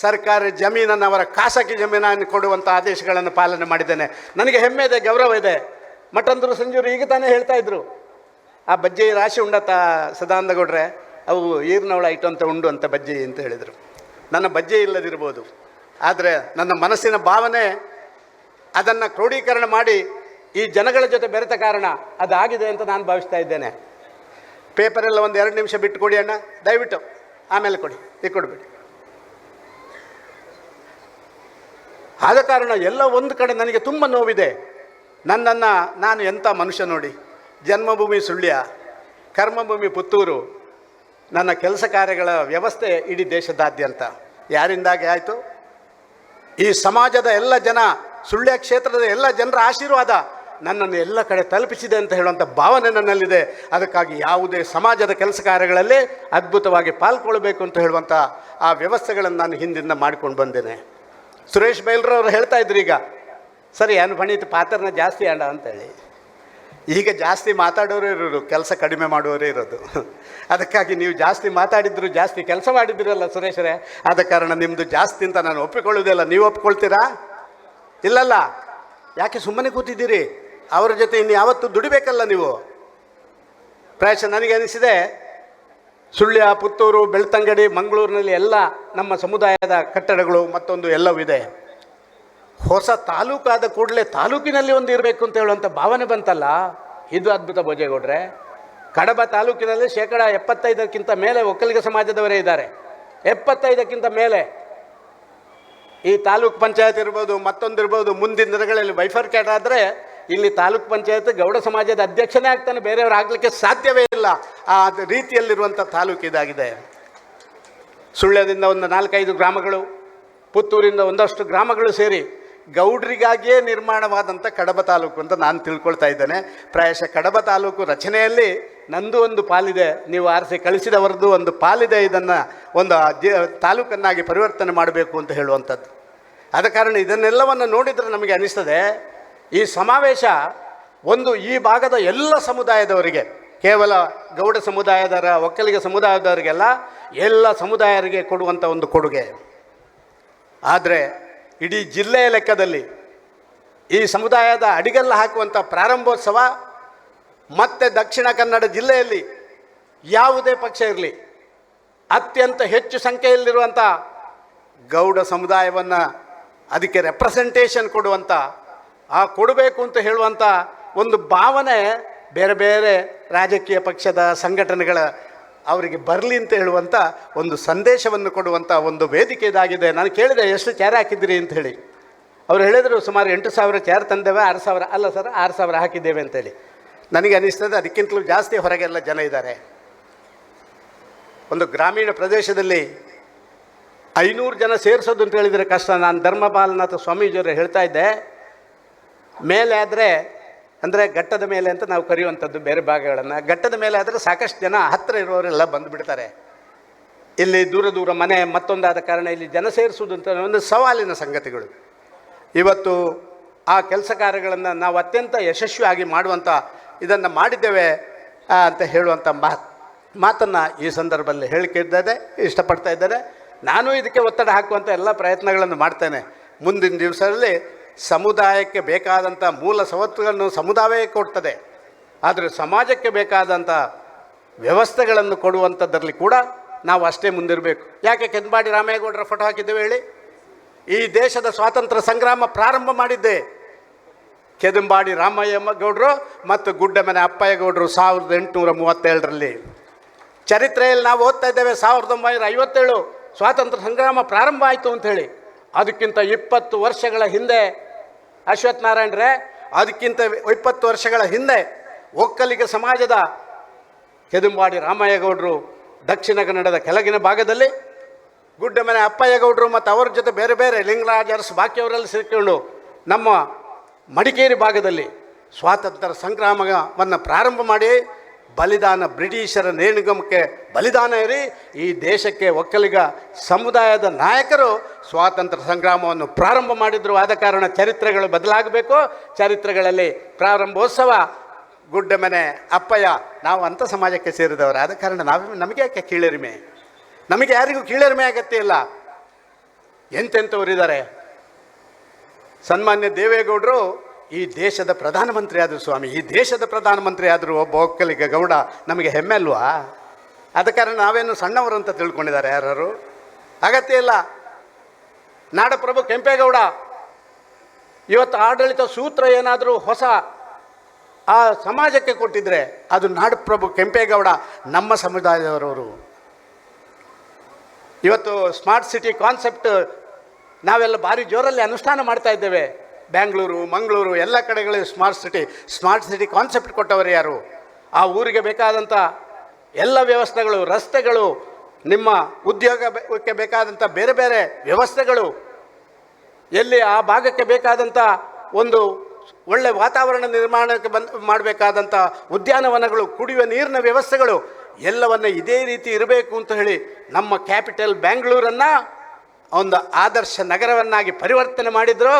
ಸರ್ಕಾರಿ ಜಮೀನನ್ನು, ಅವರ ಖಾಸಗಿ ಜಮೀನನ್ನು ಕೊಡುವಂಥ ಆದೇಶಗಳನ್ನು ಪಾಲನೆ ಮಾಡಿದ್ದೇನೆ. ನನಗೆ ಹೆಮ್ಮೆ ಇದೆ, ಗೌರವ ಇದೆ. ಮಟ್ಟಂದೂರು ಸಂಜೂರು ಈಗ ತಾನೇ ಹೇಳ್ತಾ ಇದ್ರು, ಆ ಬಜ್ಜಿ ರಾಶಿ ಉಂಡತ್ತ ಸದಾನಂದ ಗೌಡ್ರೆ, ಅವು ಈರ್ನವಳ ಇಟ್ಟು ಅಂತ ಉಂಡು ಅಂತ ಬಜ್ಜಿ ಅಂತ ಹೇಳಿದರು. ನನ್ನ ಬಜ್ಜಿ ಇಲ್ಲದಿರ್ಬೋದು, ಆದರೆ ನನ್ನ ಮನಸ್ಸಿನ ಭಾವನೆ ಅದನ್ನು ಕ್ರೋಢೀಕರಣ ಮಾಡಿ ಈ ಜನಗಳ ಜೊತೆ ಬೆರೆತ ಕಾರಣ ಅದಾಗಿದೆ ಅಂತ ನಾನು ಭಾವಿಸ್ತಾ ಇದ್ದೇನೆ. ಪೇಪರೆಲ್ಲ ಒಂದು 2 ನಿಮಿಷ ಬಿಟ್ಟು ಕೊಡಿ ಅಣ್ಣ, ದಯವಿಟ್ಟು. ಆಮೇಲೆ ಕೊಡಿ, ಈಗ ಕೊಡಬೇಡಿ. ಆದ ಕಾರಣ ಎಲ್ಲ ಒಂದು ಕಡೆ ನನಗೆ ತುಂಬ ನೋವಿದೆ. ನಾನು ಎಂಥ ಮನುಷ್ಯ ನೋಡಿ. ಜನ್ಮಭೂಮಿ ಸುಳ್ಯ, ಕರ್ಮಭೂಮಿ ಪುತ್ತೂರು, ನನ್ನ ಕೆಲಸ ಕಾರ್ಯಗಳ ವ್ಯವಸ್ಥೆ ಇಡೀ ದೇಶದಾದ್ಯಂತ ಯಾರಿಂದಾಗಿ ಆಯಿತು? ಈ ಸಮಾಜದ ಎಲ್ಲ ಜನ, ಸುಳ್ಯ ಕ್ಷೇತ್ರದ ಎಲ್ಲ ಜನರ ಆಶೀರ್ವಾದ ನನ್ನನ್ನು ಎಲ್ಲ ಕಡೆ ತಲುಪಿಸಿದೆ ಅಂತ ಹೇಳುವಂಥ ಭಾವನೆ ನನ್ನಲ್ಲಿದೆ. ಅದಕ್ಕಾಗಿ ಯಾವುದೇ ಸಮಾಜದ ಕೆಲಸ ಕಾರ್ಯಗಳಲ್ಲಿ ಅದ್ಭುತವಾಗಿ ಪಾಲ್ಗೊಳ್ಳಬೇಕು ಅಂತ ಹೇಳುವಂಥ ಆ ವ್ಯವಸ್ಥೆಗಳನ್ನು ನಾನು ಹಿಂದಿಂದ ಮಾಡಿಕೊಂಡು ಬಂದೇನೆ. ಸುರೇಶ್ ಬೈಲ್ರವ್ರು ಹೇಳ್ತಾ ಇದ್ರು, ಈಗ ಸರಿ ಅನ್ಪಣಿತ ಪಾತ್ರನ ಜಾಸ್ತಿ ಆಡ ಅಂತೇಳಿ. ಈಗ ಜಾಸ್ತಿ ಮಾತಾಡೋರೇ ಇರೋರು, ಕೆಲಸ ಕಡಿಮೆ ಮಾಡುವವರೇ ಇರೋದು. ಅದಕ್ಕಾಗಿ ನೀವು ಜಾಸ್ತಿ ಮಾತಾಡಿದ್ರು, ಜಾಸ್ತಿ ಕೆಲಸ ಮಾಡಿದ್ರಲ್ಲ ಸುರೇಶರೇ, ಆದ ಕಾರಣ ನಿಮ್ಮದು ಜಾಸ್ತಿ ಅಂತ ನಾನು ಒಪ್ಪಿಕೊಳ್ಳೋದಿಲ್ಲ. ನೀವು ಒಪ್ಕೊಳ್ತೀರಾ? ಇಲ್ಲಲ್ಲ. ಯಾಕೆ ಸುಮ್ಮನೆ ಕೂತಿದ್ದೀರಿ? ಅವರ ಜೊತೆ ಇನ್ನು ಯಾವತ್ತೂ ದುಡಿಬೇಕಲ್ಲ ನೀವು. ಪ್ರಾಯಶಃ ನನಗೆ ಅನಿಸಿದೆ, ಸುಳ್ಯ, ಪುತ್ತೂರು, ಬೆಳ್ತಂಗಡಿ, ಮಂಗಳೂರಿನಲ್ಲಿ ಎಲ್ಲ ನಮ್ಮ ಸಮುದಾಯದ ಕಟ್ಟಡಗಳು ಮತ್ತೊಂದು ಎಲ್ಲವೂ ಇದೆ. ಹೊಸ ತಾಲೂಕಾದ ಕೂಡಲೇ ತಾಲೂಕಿನಲ್ಲಿ ಒಂದು ಇರಬೇಕು ಅಂತ ಹೇಳುವಂಥ ಭಾವನೆ ಬಂತಲ್ಲ, ಇದು ಅದ್ಭುತ ಭೋಜೇಗೌಡ್ರೆ. ಕಡಬ ತಾಲೂಕಿನಲ್ಲಿ 75% ಮೇಲೆ ಒಕ್ಕಲಿಗ ಸಮಾಜದವರೇ ಇದ್ದಾರೆ. 75% ಮೇಲೆ. ಈ ತಾಲೂಕ್ ಪಂಚಾಯತ್ ಇರ್ಬೋದು, ಮತ್ತೊಂದಿರ್ಬೋದು, ಮುಂದಿನ ದಿನಗಳಲ್ಲಿ ಬೈಫರ್ಕೇಟ್ ಆದರೆ ಇಲ್ಲಿ ತಾಲೂಕ್ ಪಂಚಾಯತ್ ಗೌಡ ಸಮಾಜದ ಅಧ್ಯಕ್ಷನೇ ಆಗ್ತಾನೆ, ಬೇರೆಯವರು ಆಗಲಿಕ್ಕೆ ಸಾಧ್ಯವೇ ಇಲ್ಲ. ಆ ರೀತಿಯಲ್ಲಿರುವಂಥ ತಾಲೂಕು ಇದಾಗಿದೆ. ಸುಳ್ಯದಿಂದ ಒಂದು 4-5 ಗ್ರಾಮಗಳು, ಪುತ್ತೂರಿಂದ ಒಂದಷ್ಟು ಗ್ರಾಮಗಳು ಸೇರಿ ಗೌಡ್ರಿಗಾಗಿಯೇ ನಿರ್ಮಾಣವಾದಂಥ ಕಡಬ ತಾಲೂಕು ಅಂತ ನಾನು ತಿಳ್ಕೊಳ್ತಾ ಇದ್ದೇನೆ. ಪ್ರಾಯಶಃ ಕಡಬ ತಾಲೂಕು ರಚನೆಯಲ್ಲಿ ನಂದು ಒಂದು ಪಾಲಿದೆ, ನೀವು ಆರಿಸಿ ಕಳಿಸಿದವರದ್ದು ಒಂದು ಪಾಲಿದೆ. ಇದನ್ನು ಒಂದು ತಾಲೂಕನ್ನಾಗಿ ಪರಿವರ್ತನೆ ಮಾಡಬೇಕು ಅಂತ ಹೇಳುವಂಥದ್ದು. ಆದ ಕಾರಣ ಇದನ್ನೆಲ್ಲವನ್ನು ನೋಡಿದರೆ ನಮಗೆ ಅನಿಸ್ತದೆ ಈ ಸಮಾವೇಶ ಒಂದು ಈ ಭಾಗದ ಎಲ್ಲ ಸಮುದಾಯದವರಿಗೆ, ಕೇವಲ ಗೌಡ ಸಮುದಾಯದವರ, ಒಕ್ಕಲಿಗ ಸಮುದಾಯದವರಿಗೆಲ್ಲ, ಎಲ್ಲ ಸಮುದಾಯರಿಗೆ ಕೊಡುವಂಥ ಒಂದು ಕೊಡುಗೆ. ಆದರೆ ಇಡೀ ಜಿಲ್ಲೆಯ ಲೆಕ್ಕದಲ್ಲಿ ಈ ಸಮುದಾಯದ ಅಡಿಗಲ್ಲು ಹಾಕುವಂಥ ಪ್ರಾರಂಭೋತ್ಸವ ಮತ್ತು ದಕ್ಷಿಣ ಕನ್ನಡ ಜಿಲ್ಲೆಯಲ್ಲಿ ಯಾವುದೇ ಪಕ್ಷ ಇರಲಿ, ಅತ್ಯಂತ ಹೆಚ್ಚು ಸಂಖ್ಯೆಯಲ್ಲಿರುವಂಥ ಗೌಡ ಸಮುದಾಯವನ್ನು ಅದಕ್ಕೆ ರೆಪ್ರೆಸೆಂಟೇಷನ್ ಕೊಡುವಂಥ, ಆ ಕೊಡಬೇಕು ಅಂತ ಹೇಳುವಂಥ ಒಂದು ಭಾವನೆ ಬೇರೆ ಬೇರೆ ರಾಜಕೀಯ ಪಕ್ಷದ ಸಂಘಟನೆಗಳ ಅವರಿಗೆ ಬರಲಿ ಅಂತ ಹೇಳುವಂಥ ಒಂದು ಸಂದೇಶವನ್ನು ಕೊಡುವಂಥ ಒಂದು ವೇದಿಕೆ ಇದಾಗಿದೆ. ನಾನು ಕೇಳಿದೆ ಎಷ್ಟು ಚೇರ್ ಹಾಕಿದ್ದೀರಿ ಅಂತ ಹೇಳಿ. ಅವ್ರು ಹೇಳಿದರು ಸುಮಾರು 8,000 ಚೇರ್ ತಂದೇವೆ, 6,000 ಅಲ್ಲ ಸರ್ 6,000 ಹಾಕಿದ್ದೇವೆ ಅಂತೇಳಿ. ನನಗೆ ಅನಿಸ್ತದೆ ಅದಕ್ಕಿಂತಲೂ ಜಾಸ್ತಿ ಹೊರಗೆಲ್ಲ ಜನ ಇದ್ದಾರೆ. ಒಂದು ಗ್ರಾಮೀಣ ಪ್ರದೇಶದಲ್ಲಿ 500 ಜನ ಸೇರಿಸೋದು ಅಂತ ಹೇಳಿದರೆ ಕಷ್ಟ. ನಾನು ಧರ್ಮಪಾಲನಾಥ ಸ್ವಾಮೀಜಿಯವರು ಹೇಳ್ತಾ ಇದ್ದೆ, ಮೇಲೆ ಆದರೆ ಅಂದರೆ ಘಟ್ಟದ ಮೇಲೆ ಅಂತ ನಾವು ಕರೆಯುವಂಥದ್ದು ಬೇರೆ ಭಾಗಗಳನ್ನು, ಘಟ್ಟದ ಮೇಲೆ ಆದರೆ ಸಾಕಷ್ಟು ಜನ ಹತ್ತಿರ ಇರುವವರೆಲ್ಲ ಬಂದುಬಿಡ್ತಾರೆ. ಇಲ್ಲಿ ದೂರ ದೂರ ಮನೆ ಮತ್ತೊಂದಾದ ಕಾರಣ ಇಲ್ಲಿ ಜನ ಸೇರಿಸುವುದು ಅಂತ ಒಂದು ಸವಾಲಿನ ಸಂಗತಿಗಳು. ಇವತ್ತು ಆ ಕೆಲಸ ಕಾರ್ಯಗಳನ್ನು ನಾವು ಅತ್ಯಂತ ಯಶಸ್ವಿಯಾಗಿ ಮಾಡುವಂಥ ಇದನ್ನು ಮಾಡಿದ್ದೇವೆ ಅಂತ ಹೇಳುವಂಥ ಮಾತನ್ನು ಈ ಸಂದರ್ಭದಲ್ಲಿ ಹೇಳಿಕೆ ಇಷ್ಟಪಡ್ತಾ ಇದ್ದಾರೆ. ನಾನು ಇದಕ್ಕೆ ಒತ್ತಡ ಹಾಕುವಂಥ ಎಲ್ಲ ಪ್ರಯತ್ನಗಳನ್ನು ಮಾಡ್ತೇನೆ. ಮುಂದಿನ ದಿವಸದಲ್ಲಿ ಸಮುದಾಯಕ್ಕೆ ಬೇಕಾದಂಥ ಮೂಲ ಸವತ್ತುಗಳನ್ನು ಸಮುದಾಯವೇ ಕೊಡ್ತದೆ, ಆದರೆ ಸಮಾಜಕ್ಕೆ ಬೇಕಾದಂಥ ವ್ಯವಸ್ಥೆಗಳನ್ನು ಕೊಡುವಂಥದ್ರಲ್ಲಿ ಕೂಡ ನಾವು ಅಷ್ಟೇ ಮುಂದಿರಬೇಕು. ಯಾಕೆ ಕೆಂಪಾಡಿ ರಾಮೇಗೌಡರ ಫೋಟೋ ಹಾಕಿದ್ದೇವೆ ಹೇಳಿ? ಈ ದೇಶದ ಸ್ವಾತಂತ್ರ್ಯ ಸಂಗ್ರಾಮ ಪ್ರಾರಂಭ ಮಾಡಿದ್ದೆ ಕೆದಂಬಾಡಿ ರಾಮಯ್ಯ ಗೌಡರು ಮತ್ತು ಗುಡ್ಡಮನೆ ಅಪ್ಪಯ್ಯ ಗೌಡರು 1837ರಲ್ಲಿ. ಚರಿತ್ರೆಯಲ್ಲಿ ನಾವು ಓದ್ತಾ ಇದ್ದೇವೆ 1957 ಸ್ವಾತಂತ್ರ್ಯ ಸಂಗ್ರಾಮ ಪ್ರಾರಂಭ ಆಯಿತು ಅಂಥೇಳಿ. ಅದಕ್ಕಿಂತ 20 ವರ್ಷಗಳ ಹಿಂದೆ ಅಶ್ವಥ್ ನಾರಾಯಣರೇ, ಅದಕ್ಕಿಂತ 20 ವರ್ಷಗಳ ಹಿಂದೆ ಒಕ್ಕಲಿಗ ಸಮಾಜದ ಕೆದಂಬಾಡಿ ರಾಮಯ್ಯ ಗೌಡರು ದಕ್ಷಿಣ ಕನ್ನಡದ ಕೆಳಗಿನ ಭಾಗದಲ್ಲಿ, ಗುಡ್ಡಮನೆ ಅಪ್ಪಯ್ಯ ಗೌಡರು ಮತ್ತು ಅವ್ರ ಜೊತೆ ಬೇರೆ ಬೇರೆ ಲಿಂಗರಾಜ ಅರಸು ಬಾಕಿಯವರೆಲ್ಲ ಸೇರಿಕೊಂಡು ನಮ್ಮ ಮಡಿಕೇರಿ ಭಾಗದಲ್ಲಿ ಸ್ವಾತಂತ್ರ್ಯ ಸಂಗ್ರಾಮವನ್ನು ಪ್ರಾರಂಭ ಮಾಡಿ ಬಲಿದಾನ, ಬ್ರಿಟಿಷರ ನೇಣಿಗಮಕ್ಕೆ ಬಲಿದಾನ ಇರಿ ಈ ದೇಶಕ್ಕೆ ಒಕ್ಕಲಿಗ ಸಮುದಾಯದ ನಾಯಕರು ಸ್ವಾತಂತ್ರ್ಯ ಸಂಗ್ರಾಮವನ್ನು ಪ್ರಾರಂಭ ಮಾಡಿದರು. ಆದ ಕಾರಣ ಚರಿತ್ರೆಗಳು ಬದಲಾಗಬೇಕು. ಚರಿತ್ರೆಗಳಲ್ಲಿ ಪ್ರಾರಂಭೋತ್ಸವ ಗುಡ್ಡಮನೆ ಅಪ್ಪಯ್ಯ, ನಾವು ಅಂಥ ಸಮಾಜಕ್ಕೆ ಸೇರಿದವರು. ಆದ ಕಾರಣ ನಮಗೆ ಯಾಕೆ ಕೀಳರಿಮೆ? ನಮಗೆ ಯಾರಿಗೂ ಕೀಳರಿಮೆ ಅಗತ್ಯ ಇಲ್ಲ. ಎಂತೆಂಥವರಿದ್ದಾರೆ. ಸನ್ಮಾನ್ಯ ದೇವೇಗೌಡರು ಈ ದೇಶದ ಪ್ರಧಾನಮಂತ್ರಿ ಆದರು ಸ್ವಾಮಿ, ಈ ದೇಶದ ಪ್ರಧಾನಮಂತ್ರಿ ಆದರೂ ಒಬ್ಬ ಒಕ್ಕಲಿಗ ಗೌಡ, ನಮಗೆ ಹೆಮ್ಮೆ ಅಲ್ವಾ? ಆದ ಕಾರಣ ನಾವೇನು ಸಣ್ಣವರು ಅಂತ ತಿಳ್ಕೊಂಡಿದ್ದಾರೆ ಯಾರು? ಅಗತ್ಯ ಇಲ್ಲ. ನಾಡಪ್ರಭು ಕೆಂಪೇಗೌಡ ಇವತ್ತು ಆಡಳಿತ ಸೂತ್ರ ಏನಾದರೂ ಹೊಸ ಆ ಸಮಾಜಕ್ಕೆ ಕೊಟ್ಟಿದ್ರೆ ಅದು ನಾಡಪ್ರಭು ಕೆಂಪೇಗೌಡ, ನಮ್ಮ ಸಮುದಾಯದವರವರು. ಇವತ್ತು ಸ್ಮಾರ್ಟ್ ಸಿಟಿ ಕಾನ್ಸೆಪ್ಟ್ ನಾವೆಲ್ಲ ಭಾರಿ ಜೋರಲ್ಲಿ ಅನುಷ್ಠಾನ ಮಾಡ್ತಾ ಇದ್ದೇವೆ. ಬ್ಯಾಂಗ್ಳೂರು, ಮಂಗಳೂರು ಎಲ್ಲ ಕಡೆಗಳಲ್ಲಿ ಸ್ಮಾರ್ಟ್ ಸಿಟಿ ಕಾನ್ಸೆಪ್ಟ್ ಕೊಟ್ಟವರು ಯಾರು? ಆ ಊರಿಗೆ ಬೇಕಾದಂಥ ಎಲ್ಲ ವ್ಯವಸ್ಥೆಗಳು, ರಸ್ತೆಗಳು, ನಿಮ್ಮ ಉದ್ಯೋಗಕ್ಕೆ ಬೇಕಾದಂಥ ಬೇರೆ ಬೇರೆ ವ್ಯವಸ್ಥೆಗಳು, ಎಲ್ಲಿ ಆ ಭಾಗಕ್ಕೆ ಬೇಕಾದಂಥ ಒಂದು ಒಳ್ಳೆ ವಾತಾವರಣ ನಿರ್ಮಾಣಕ್ಕೆ ಮಾಡಬೇಕಾದಂಥ ಉದ್ಯಾನವನಗಳು, ಕುಡಿಯುವ ನೀರಿನ ವ್ಯವಸ್ಥೆಗಳು ಎಲ್ಲವನ್ನು ಇದೇ ರೀತಿ ಇರಬೇಕು ಅಂತ ಹೇಳಿ ನಮ್ಮ ಕ್ಯಾಪಿಟಲ್ ಬ್ಯಾಂಗ್ಳೂರನ್ನು ಒಂದು ಆದರ್ಶ ನಗರವನ್ನಾಗಿ ಪರಿವರ್ತನೆ ಮಾಡಿದ್ರು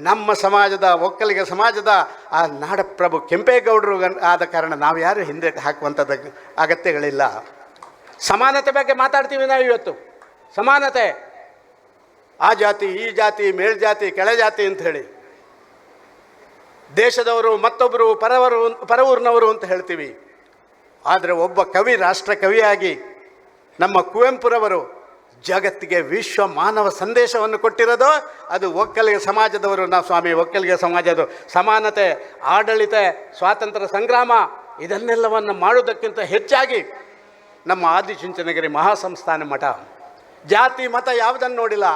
ನಮ್ಮ ಸಮಾಜದ, ಒಕ್ಕಲಿಗ ಸಮಾಜದ ಆ ನಾಡಪ್ರಭು ಕೆಂಪೇಗೌಡರು. ಆದ ಕಾರಣ ನಾವು ಯಾರು ಹಿಂದೆ ಹಾಕುವಂಥದ್ದು ಅಗತ್ಯಗಳಿಲ್ಲ. ಸಮಾನತೆ ಬಗ್ಗೆ ಮಾತಾಡ್ತೀವಿ ನಾವು ಇವತ್ತು. ಸಮಾನತೆ, ಆ ಜಾತಿ, ಈ ಜಾತಿ, ಮೇಲ್ಜಾತಿ, ಕೆಳಜಾತಿ ಅಂತ ಹೇಳಿ, ದೇಶದವರು ಮತ್ತೊಬ್ಬರು ಪರವೂರಿನವರು ಅಂತ ಹೇಳ್ತೀವಿ. ಆದರೆ ಒಬ್ಬ ಕವಿ, ರಾಷ್ಟ್ರ ಕವಿಯಾಗಿ ನಮ್ಮ ಕುವೆಂಪುರವರು ಜಗತ್ತಿಗೆ ವಿಶ್ವ ಮಾನವ ಸಂದೇಶವನ್ನು ಕೊಟ್ಟಿರೋದು ಅದು ಒಕ್ಕಲಿಗ ಸಮಾಜದವರು. ನಾವು ಸ್ವಾಮಿ ಒಕ್ಕಲಿಗ ಸಮಾಜದ ಸಮಾನತೆ, ಆಡಳಿತ, ಸ್ವಾತಂತ್ರ್ಯ ಸಂಗ್ರಾಮ ಇದನ್ನೆಲ್ಲವನ್ನು ಮಾಡುವುದಕ್ಕಿಂತ ಹೆಚ್ಚಾಗಿ ನಮ್ಮ ಆದಿಚುಂಚನಗಿರಿ ಮಹಾಸಂಸ್ಥಾನ ಮಠ ಜಾತಿ ಮತ ಯಾವುದನ್ನು ನೋಡಿಲ್ಲ.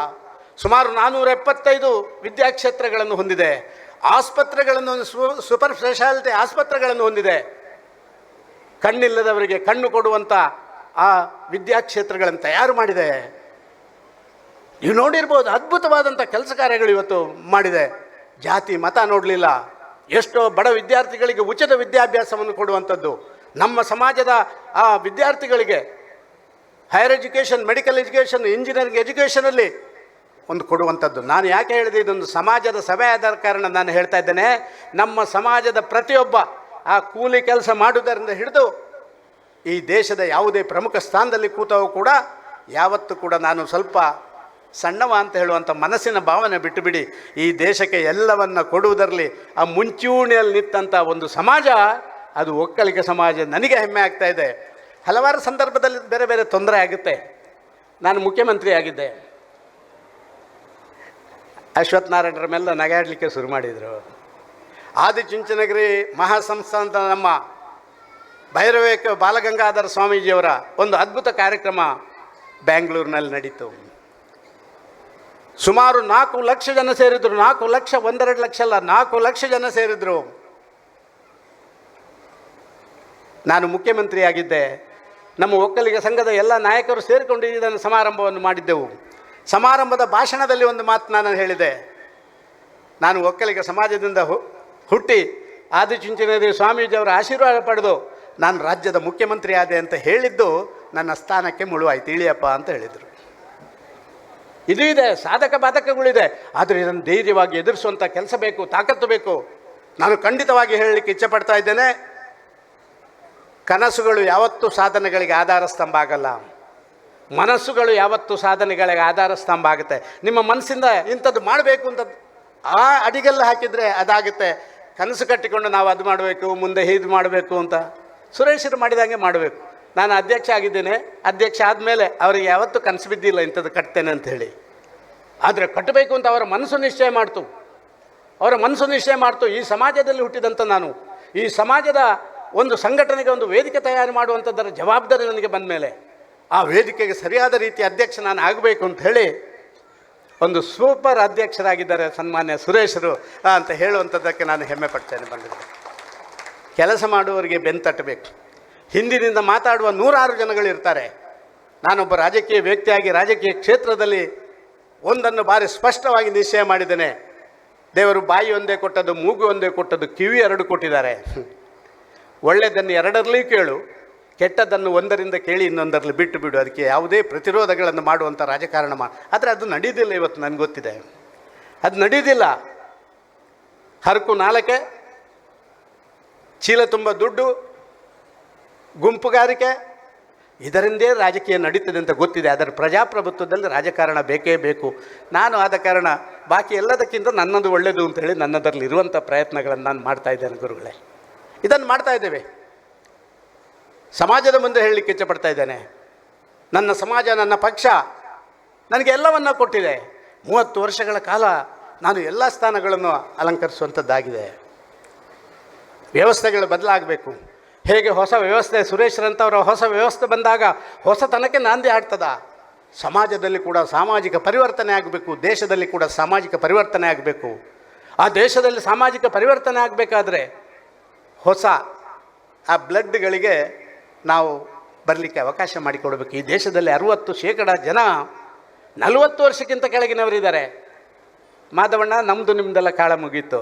ಸುಮಾರು 475 ವಿದ್ಯಾಕ್ಷೇತ್ರಗಳನ್ನು ಹೊಂದಿದೆ. ಆಸ್ಪತ್ರೆಗಳನ್ನು, ಸೂಪರ್ ಸ್ಪೆಷಾಲಿಟಿ ಆಸ್ಪತ್ರೆಗಳನ್ನು ಹೊಂದಿದೆ. ಕಣ್ಣಿಲ್ಲದವರಿಗೆ ಕಣ್ಣು ಕೊಡುವಂಥ ಆ ವಿದ್ಯಾಕ್ಷೇತ್ರಗಳನ್ನು ತಯಾರು ಮಾಡಿದೆ. ನೀವು ನೋಡಿರ್ಬೋದು, ಅದ್ಭುತವಾದಂಥ ಕೆಲಸ ಕಾರ್ಯಗಳು ಇವತ್ತು ಮಾಡಿದೆ. ಜಾತಿ ಮತ ನೋಡಲಿಲ್ಲ, ಎಷ್ಟೋ ಬಡ ವಿದ್ಯಾರ್ಥಿಗಳಿಗೆ ಉಚಿತ ವಿದ್ಯಾಭ್ಯಾಸವನ್ನು ಕೊಡುವಂಥದ್ದು, ನಮ್ಮ ಸಮಾಜದ ಆ ವಿದ್ಯಾರ್ಥಿಗಳಿಗೆ higher education, medical education, engineering ಎಜುಕೇಷನಲ್ಲಿ ಒಂದು ಕೊಡುವಂಥದ್ದು. ನಾನು ಯಾಕೆ ಹೇಳಿದೆ, ಇದೊಂದು ಸಮಾಜದ ಸಭೆ ಆದ ಕಾರಣ ನಾನು ಹೇಳ್ತಾ ಇದ್ದೇನೆ. ನಮ್ಮ ಸಮಾಜದ ಪ್ರತಿಯೊಬ್ಬ ಆ ಕೂಲಿ ಕೆಲಸ ಮಾಡುವುದರಿಂದ ಹಿಡಿದು ಈ ದೇಶದ ಯಾವುದೇ ಪ್ರಮುಖ ಸ್ಥಾನದಲ್ಲಿ ಕೂತವು ಕೂಡ ಯಾವತ್ತೂ ಕೂಡ ನಾನು ಸ್ವಲ್ಪ ಸಣ್ಣವ ಅಂತ ಹೇಳುವಂಥ ಮನಸ್ಸಿನ ಭಾವನೆ ಬಿಟ್ಟುಬಿಡಿ, ಈ ದೇಶಕ್ಕೆ ಎಲ್ಲವನ್ನು ಕೊಡುವುದರಲ್ಲಿ ಆ ಮುಂಚೂಣಿಯಲ್ಲಿ ನಿಂತಂಥ ಒಂದು ಸಮಾಜ ಅದು ಒಕ್ಕಲಿಗ ಸಮಾಜ. ನನಗೆ ಹೆಮ್ಮೆ ಆಗ್ತಾ ಇದೆ. ಹಲವಾರು ಸಂದರ್ಭದಲ್ಲಿ ಬೇರೆ ಬೇರೆ ತೊಂದರೆ ಆಗುತ್ತೆ. ನಾನು ಮುಖ್ಯಮಂತ್ರಿ ಆಗಿದ್ದೆ, ಅಶ್ವತ್ಥ ನಾರಾಯಣರ ಮೇಲೆ ನಗಾಡಲಿಕ್ಕೆ ಶುರು ಮಾಡಿದರು. ಆದಿಚುಂಚನಗಿರಿ ಮಹಾಸಂಸ್ಥಾನದ ನಮ್ಮ ಭೈರವೇಕ ಬಾಲಗಂಗಾಧರ ಸ್ವಾಮೀಜಿಯವರ ಒಂದು ಅದ್ಭುತ ಕಾರ್ಯಕ್ರಮ ಬ್ಯಾಂಗ್ಳೂರಿನಲ್ಲಿ ನಡೀತು. ಸುಮಾರು 4 ಲಕ್ಷ ಜನ ಸೇರಿದ್ರು. 4 ಲಕ್ಷ, 1-2 ಲಕ್ಷ ಅಲ್ಲ, 4 ಲಕ್ಷ ಜನ ಸೇರಿದ್ರು. ನಾನು ಮುಖ್ಯಮಂತ್ರಿ ಆಗಿದ್ದೆ. ನಮ್ಮ ಒಕ್ಕಲಿಗ ಸಂಘದ ಎಲ್ಲ ನಾಯಕರು ಸೇರಿಕೊಂಡು ಇದನ್ನು ಸಮಾರಂಭವನ್ನು ಮಾಡಿದ್ದೆವು. ಸಮಾರಂಭದ ಭಾಷಣದಲ್ಲಿ ಒಂದು ಮಾತು ನಾನು ಹೇಳಿದೆ. ನಾನು ಒಕ್ಕಲಿಗ ಸಮಾಜದಿಂದ ಹುಟ್ಟಿ ಆದಿಚುಂಚನಗಿರಿ ಸ್ವಾಮೀಜಿಯವರ ಆಶೀರ್ವಾದ ಪಡೆದು ನಾನು ರಾಜ್ಯದ ಮುಖ್ಯಮಂತ್ರಿ ಆದೆ ಅಂತ ಹೇಳಿದ್ದು ನನ್ನ ಸ್ಥಾನಕ್ಕೆ ಮುಳುವಾಯ್ತು, ಇಳಿಯಪ್ಪ ಅಂತ ಹೇಳಿದರು. ಇದು ಇದೆ, ಸಾಧಕ ಬಾಧಕಗಳಿದೆ, ಆದರೆ ಇದನ್ನು ಧೈರ್ಯವಾಗಿ ಎದುರಿಸುವಂಥ ಕೆಲಸ ಬೇಕು, ತಾಕತ್ತು ಬೇಕು. ನಾನು ಖಂಡಿತವಾಗಿ ಹೇಳಲಿಕ್ಕೆ ಇಚ್ಛೆಪಡ್ತಾ ಇದ್ದೇನೆ, ಕನಸುಗಳು ಯಾವತ್ತೂ ಸಾಧನೆಗಳಿಗೆ ಆಧಾರ ಸ್ತಂಭ ಆಗಲ್ಲ, ಮನಸ್ಸುಗಳು ಯಾವತ್ತೂ ಸಾಧನೆಗಳಿಗೆ ಆಧಾರ ಸ್ತಂಭ ಆಗುತ್ತೆ. ನಿಮ್ಮ ಮನಸ್ಸಿಂದ ಇಂಥದ್ದು ಮಾಡಬೇಕು ಅಂತ ಆ ಅಡಿಗೆಲ್ಲ ಹಾಕಿದರೆ ಅದಾಗುತ್ತೆ. ಕನಸು ಕಟ್ಟಿಕೊಂಡು ನಾವು ಅದು ಮಾಡಬೇಕು, ಮುಂದೆ ಇದು ಮಾಡಬೇಕು ಅಂತ ಸುರೇಶರು ಮಾಡಿದಂಗೆ ಮಾಡಬೇಕು. ನಾನು ಅಧ್ಯಕ್ಷ ಆಗಿದ್ದೇನೆ, ಅಧ್ಯಕ್ಷ ಆದಮೇಲೆ ಅವರಿಗೆ ಯಾವತ್ತೂ ಕನಸು ಬಿದ್ದಿಲ್ಲ ಇಂಥದ್ದು ಕಟ್ತೇನೆ ಅಂತ ಹೇಳಿ. ಆದರೆ ಕಟ್ಟಬೇಕು ಅಂತ ಅವರ ಮನಸ್ಸು ನಿಶ್ಚಯ ಮಾಡ್ತು, ಅವರ ಮನಸ್ಸು ನಿಶ್ಚಯ ಮಾಡ್ತು. ಈ ಸಮಾಜದಲ್ಲಿ ಹುಟ್ಟಿದಂಥ ನಾನು ಈ ಸಮಾಜದ ಒಂದು ಸಂಘಟನೆಗೆ ಒಂದು ವೇದಿಕೆ ತಯಾರು ಮಾಡುವಂಥದ್ದರ ಜವಾಬ್ದಾರಿ ನನಗೆ ಬಂದ ಮೇಲೆ ಆ ವೇದಿಕೆಗೆ ಸರಿಯಾದ ರೀತಿ ಅಧ್ಯಕ್ಷ ನಾನು ಆಗಬೇಕು ಅಂತ ಹೇಳಿ ಒಂದು ಸೂಪರ್ ಅಧ್ಯಕ್ಷರಾಗಿದ್ದಾರೆ ಸನ್ಮಾನ್ಯ ಸುರೇಶರು ಅಂತ ಹೇಳುವಂಥದ್ದಕ್ಕೆ ನಾನು ಹೆಮ್ಮೆ ಪಡ್ತೇನೆ. ಬಂದಿದ್ದೆ ಕೆಲಸ ಮಾಡುವವರಿಗೆ ಬೆಂತಟ್ಟಬೇಕು. ಹಿಂದಿನಿಂದ ಮಾತಾಡುವ 106 ಜನಗಳಿರ್ತಾರೆ. ನಾನೊಬ್ಬ ರಾಜಕೀಯ ವ್ಯಕ್ತಿಯಾಗಿ ರಾಜಕೀಯ ಕ್ಷೇತ್ರದಲ್ಲಿ ಒಂದನ್ನು ಭಾರಿ ಸ್ಪಷ್ಟವಾಗಿ ನಿಶ್ಚಯ ಮಾಡಿದ್ದೇನೆ. ದೇವರು ಬಾಯಿ ಒಂದೇ ಕೊಟ್ಟದ್ದು, ಮೂಗು ಒಂದೇ ಕೊಟ್ಟದ್ದು, ಕಿವಿ 2 ಕೊಟ್ಟಿದ್ದಾರೆ. ಒಳ್ಳೆಯದನ್ನು 2ರಲ್ಲಿ ಕೇಳು, ಕೆಟ್ಟದ್ದನ್ನು 1ರಿಂದ ಕೇಳಿ ಇನ್ನೊಂದರಲ್ಲಿ ಬಿಟ್ಟು ಬಿಡು. ಅದಕ್ಕೆ ಯಾವುದೇ ಪ್ರತಿರೋಧಗಳನ್ನು ಮಾಡುವಂಥ ರಾಜಕಾರಣ ಆದರೆ ಅದು ನಡೆಯೋದಿಲ್ಲ. ಇವತ್ತು ನನಗೆ ಗೊತ್ತಿದೆ ಅದು ನಡೆಯೋದಿಲ್ಲ. ಹರಕು 4 ಚೀಲ ತುಂಬ ದುಡ್ಡು, ಗುಂಪುಗಾರಿಕೆ, ಇದರಿಂದೇ ರಾಜಕೀಯ ನಡೀತದೆ ಅಂತ ಗೊತ್ತಿದೆ. ಅದರ ಪ್ರಜಾಪ್ರಭುತ್ವದಲ್ಲಿ ರಾಜಕಾರಣ ಬೇಕೇ ಬೇಕು. ನಾನು ಆದ ಕಾರಣ ಬಾಕಿ ಎಲ್ಲದಕ್ಕಿಂತ ನನ್ನದು ಒಳ್ಳೆಯದು ಅಂತೇಳಿ ನನ್ನದರಲ್ಲಿ ಇರುವಂಥ ಪ್ರಯತ್ನಗಳನ್ನು ನಾನು ಮಾಡ್ತಾಯಿದ್ದೇನೆ. ಗುರುಗಳೇ, ಇದನ್ನು ಮಾಡ್ತಾ ಇದ್ದೇವೆ. ಸಮಾಜದ ಮುಂದೆ ಹೇಳಲಿಕ್ಕೆ ಇಚ್ಛೆಪಡ್ತಾ ಇದ್ದೇನೆ, ನನ್ನ ಸಮಾಜ, ನನ್ನ ಪಕ್ಷ ನನಗೆ ಎಲ್ಲವನ್ನ ಕೊಟ್ಟಿದೆ. 30 ವರ್ಷಗಳ ಕಾಲ ನಾನು ಎಲ್ಲ ಸ್ಥಾನಗಳನ್ನು ಅಲಂಕರಿಸುವಂಥದ್ದಾಗಿದೆ. ವ್ಯವಸ್ಥೆಗಳು ಬದಲಾಗಬೇಕು. ಹೇಗೆ ಹೊಸ ವ್ಯವಸ್ಥೆ, ಸುರೇಶ್ರಂಥವರ ಹೊಸ ವ್ಯವಸ್ಥೆ ಬಂದಾಗ ಹೊಸತನಕ್ಕೆ ನಾಂದಿ ಆಡ್ತದ. ಸಮಾಜದಲ್ಲಿ ಕೂಡ ಸಾಮಾಜಿಕ ಪರಿವರ್ತನೆ ಆಗಬೇಕು, ದೇಶದಲ್ಲಿ ಕೂಡ ಸಾಮಾಜಿಕ ಪರಿವರ್ತನೆ ಆಗಬೇಕು. ಆ ದೇಶದಲ್ಲಿ ಸಾಮಾಜಿಕ ಪರಿವರ್ತನೆ ಆಗಬೇಕಾದ್ರೆ ಹೊಸ ಆ ಬ್ಲಡ್ಗಳಿಗೆ ನಾವು ಬರಲಿಕ್ಕೆ ಅವಕಾಶ ಮಾಡಿಕೊಡಬೇಕು. ಈ ದೇಶದಲ್ಲಿ 60% ಜನ 40 ವರ್ಷಕ್ಕಿಂತ ಕೆಳಗಿನವರಿದ್ದಾರೆ. ಮಾಧವಣ್ಣ, ನಮ್ಮದು ನಿಮ್ಮದೆಲ್ಲ ಕಾಲ ಮುಗೀತು,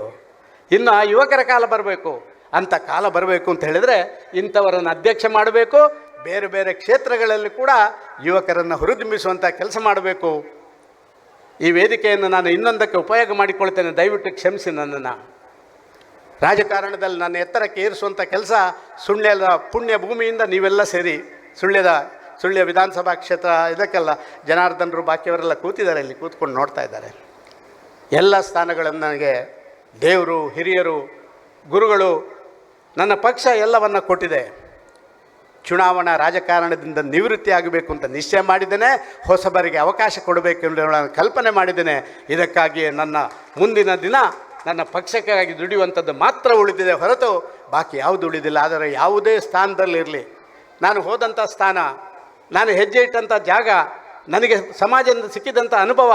ಇನ್ನು ಆ ಯುವಕರ ಕಾಲ ಬರಬೇಕು. ಅಂಥ ಕಾಲ ಬರಬೇಕು ಅಂತ ಹೇಳಿದರೆ ಇಂಥವರನ್ನು ಅಧ್ಯಕ್ಷ ಮಾಡಬೇಕು. ಬೇರೆ ಬೇರೆ ಕ್ಷೇತ್ರಗಳಲ್ಲಿ ಕೂಡ ಯುವಕರನ್ನು ಹುರಿದುಂಬಿಸುವಂಥ ಕೆಲಸ ಮಾಡಬೇಕು. ಈ ವೇದಿಕೆಯನ್ನು ನಾನು ಇನ್ನೊಂದಕ್ಕೆ ಉಪಯೋಗ ಮಾಡಿಕೊಳ್ತೇನೆ, ದಯವಿಟ್ಟು ಕ್ಷಮಿಸಿ ನನ್ನನ್ನು. ರಾಜಕಾರಣದಲ್ಲಿ ನನ್ನ ಎತ್ತರಕ್ಕೆ ಏರಿಸುವಂಥ ಕೆಲಸ ಸುಳ್ಯದ ಪುಣ್ಯ ಭೂಮಿಯಿಂದ ನೀವೆಲ್ಲ ಸೇರಿ ಸುಳ್ಯ ವಿಧಾನಸಭಾ ಕ್ಷೇತ್ರ ಇದಕ್ಕೆಲ್ಲ ಜನಾರ್ದನರು ಬಾಕಿಯವರೆಲ್ಲ ಕೂತಿದ್ದಾರೆ, ಇಲ್ಲಿ ಕೂತ್ಕೊಂಡು ನೋಡ್ತಾ ಇದ್ದಾರೆ. ಎಲ್ಲ ಸ್ಥಾನಗಳನ್ನು ನನಗೆ ದೇವರು, ಹಿರಿಯರು, ಗುರುಗಳು, ನನ್ನ ಪಕ್ಷ ಎಲ್ಲವನ್ನು ಕೊಟ್ಟಿದೆ. ಚುನಾವಣಾ ರಾಜಕಾರಣದಿಂದ ನಿವೃತ್ತಿ ಆಗಬೇಕು ಅಂತ ನಿಶ್ಚಯ ಮಾಡಿದ್ದೇನೆ. ಹೊಸಬರಿಗೆ ಅವಕಾಶ ಕೊಡಬೇಕು ಎಂದು ನಾನು ಕಲ್ಪನೆ ಮಾಡಿದ್ದೇನೆ. ಇದಕ್ಕಾಗಿಯೇ ನನ್ನ ಮುಂದಿನ ದಿನ ನನ್ನ ಪಕ್ಷಕ್ಕಾಗಿ ದುಡಿಯುವಂಥದ್ದು ಮಾತ್ರ ಉಳಿದಿದೆ ಹೊರತು ಬಾಕಿ ಯಾವುದು ಉಳಿದಿಲ್ಲ. ಆದರೆ ಯಾವುದೇ ಸ್ಥಾನದಲ್ಲಿರಲಿ, ನಾನು ಹೋದಂಥ ಸ್ಥಾನ, ನಾನು ಹೆಜ್ಜೆ ಇಟ್ಟಂಥ ಜಾಗ, ನನಗೆ ಸಮಾಜದಿಂದ ಸಿಕ್ಕಿದಂಥ ಅನುಭವ,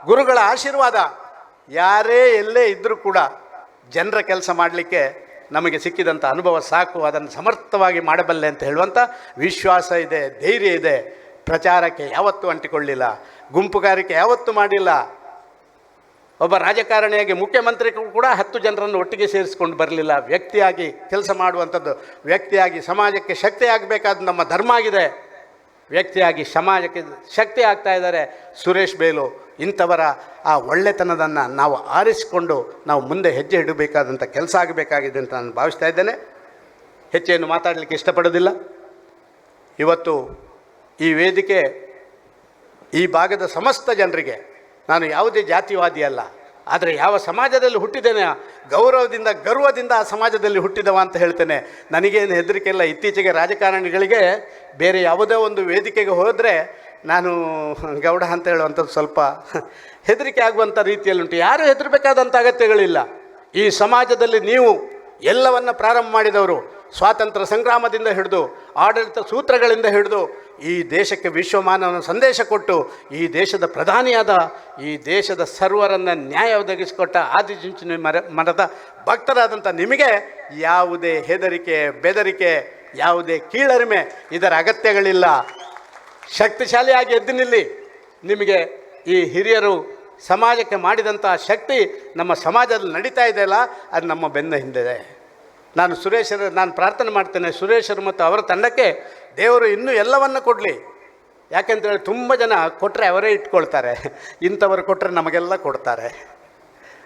ಗುರುಗಳ ಆಶೀರ್ವಾದ, ಯಾರೇ ಎಲ್ಲೇ ಇದ್ದರೂ ಕೂಡ ಜನರ ಕೆಲಸ ಮಾಡಲಿಕ್ಕೆ ನಮಗೆ ಸಿಕ್ಕಿದಂಥ ಅನುಭವ ಸಾಕು. ಅದನ್ನು ಸಮರ್ಥವಾಗಿ ಮಾಡಬಲ್ಲೆ ಅಂತ ಹೇಳುವಂಥ ವಿಶ್ವಾಸ ಇದೆ, ಧೈರ್ಯ ಇದೆ. ಪ್ರಚಾರಕ್ಕೆ ಯಾವತ್ತೂ ಅಂಟಿಕೊಳ್ಳಿಲ್ಲ. ಗುಂಪುಗಾರಿಕೆ ಯಾವತ್ತೂ ಮಾಡಿಲ್ಲ. ಒಬ್ಬ ರಾಜಕಾರಣಿಯಾಗಿ ಮುಖ್ಯಮಂತ್ರಿಗಳು ಕೂಡ 10 ಜನರನ್ನು ಒಟ್ಟಿಗೆ ಸೇರಿಸ್ಕೊಂಡು ಬರಲಿಲ್ಲ. ವ್ಯಕ್ತಿಯಾಗಿ ಕೆಲಸ ಮಾಡುವಂಥದ್ದು, ವ್ಯಕ್ತಿಯಾಗಿ ಸಮಾಜಕ್ಕೆ ಶಕ್ತಿ ಆಗಬೇಕಾದ ನಮ್ಮ ಧರ್ಮ ಆಗಿದೆ. ವ್ಯಕ್ತಿಯಾಗಿ ಸಮಾಜಕ್ಕೆ ಶಕ್ತಿ ಆಗ್ತಾ ಇದ್ದಾರೆ ಸುರೇಶ್ ಬೇಲು. ಇಂಥವರ ಆ ಒಳ್ಳೆತನದನ್ನು ನಾವು ಆರಿಸಿಕೊಂಡು ನಾವು ಮುಂದೆ ಹೆಜ್ಜೆ ಇಡಬೇಕಾದಂಥ ಕೆಲಸ ಆಗಬೇಕಾಗಿದೆ ಅಂತ ನಾನು ಭಾವಿಸ್ತಾ ಇದ್ದೇನೆ. ಹೆಚ್ಚೇನು ಮಾತಾಡಲಿಕ್ಕೆ ಇಷ್ಟಪಡೋದಿಲ್ಲ. ಇವತ್ತು ಈ ವೇದಿಕೆ ಈ ಭಾಗದ ಸಮಸ್ತ ಜನರಿಗೆ, ನಾನು ಯಾವುದೇ ಜಾತಿವಾದಿ ಅಲ್ಲ, ಆದರೆ ಯಾವ ಸಮಾಜದಲ್ಲಿ ಹುಟ್ಟಿದ್ದೇನೆ ಗೌರವದಿಂದ ಗರ್ವದಿಂದ ಆ ಸಮಾಜದಲ್ಲಿ ಹುಟ್ಟಿದವ ಅಂತ ಹೇಳ್ತೇನೆ. ನನಗೇನು ಹೆದರಿಕೆ ಇಲ್ಲ. ಇತ್ತೀಚೆಗೆ ರಾಜಕಾರಣಿಗಳಿಗೆ ಬೇರೆ ಯಾವುದೇ ಒಂದು ವೇದಿಕೆಗೆ ಹೋದರೆ ನಾನು ಗೌಡ ಅಂತ ಹೇಳುವಂಥದ್ದು ಸ್ವಲ್ಪ ಹೆದರಿಕೆ ಆಗುವಂಥ ರೀತಿಯಲ್ಲುಂಟು. ಯಾರೂ ಹೆದರಬೇಕಾದಂಥ ಅಗತ್ಯಗಳಿಲ್ಲ. ಈ ಸಮಾಜದಲ್ಲಿ ನೀವು ಎಲ್ಲವನ್ನು ಪ್ರಾರಂಭ ಮಾಡಿದವರು, ಸ್ವಾತಂತ್ರ್ಯ ಸಂಗ್ರಾಮದಿಂದ ಹಿಡಿದು ಆಡಳಿತ ಸೂತ್ರಗಳಿಂದ ಹಿಡಿದು ಈ ದೇಶಕ್ಕೆ ವಿಶ್ವಮಾನವನ ಸಂದೇಶ ಕೊಟ್ಟು ಈ ದೇಶದ ಪ್ರಧಾನಿಯಾದ, ಈ ದೇಶದ ಸರ್ವರನ್ನು ನ್ಯಾಯ ಒದಗಿಸಿಕೊಟ್ಟ ಆದಿಚುಂಚನ ಮರದ ಭಕ್ತರಾದಂಥ ನಿಮಗೆ ಯಾವುದೇ ಹೆದರಿಕೆ, ಬೆದರಿಕೆ, ಯಾವುದೇ ಕೀಳರಿಮೆ ಇದರ ಅಗತ್ಯಗಳಿಲ್ಲ. ಶಕ್ತಿಶಾಲಿಯಾಗಿ ಎದ್ದು ನಿಲ್ಲಿ. ನಿಮಗೆ ಈ ಹಿರಿಯರು ಸಮಾಜಕ್ಕೆ ಮಾಡಿದಂಥ ಶಕ್ತಿ ನಮ್ಮ ಸಮಾಜದಲ್ಲಿ ನಡೀತಾ ಇದೆಯಲ್ಲ, ಅದು ನಮ್ಮ ಬೆನ್ನ ಹಿಂದಿದೆ. ನಾನು ಪ್ರಾರ್ಥನೆ ಮಾಡ್ತೇನೆ ಸುರೇಶರು ಮತ್ತು ಅವರ ತಂಡಕ್ಕೆ ದೇವರು ಇನ್ನೂ ಎಲ್ಲವನ್ನು ಕೊಡಲಿ. ಯಾಕೆಂತೇಳಿ ತುಂಬ ಜನ ಕೊಟ್ಟರೆ ಅವರೇ ಇಟ್ಕೊಳ್ತಾರೆ, ಇಂಥವರು ಕೊಟ್ಟರೆ ನಮಗೆಲ್ಲ ಕೊಡ್ತಾರೆ.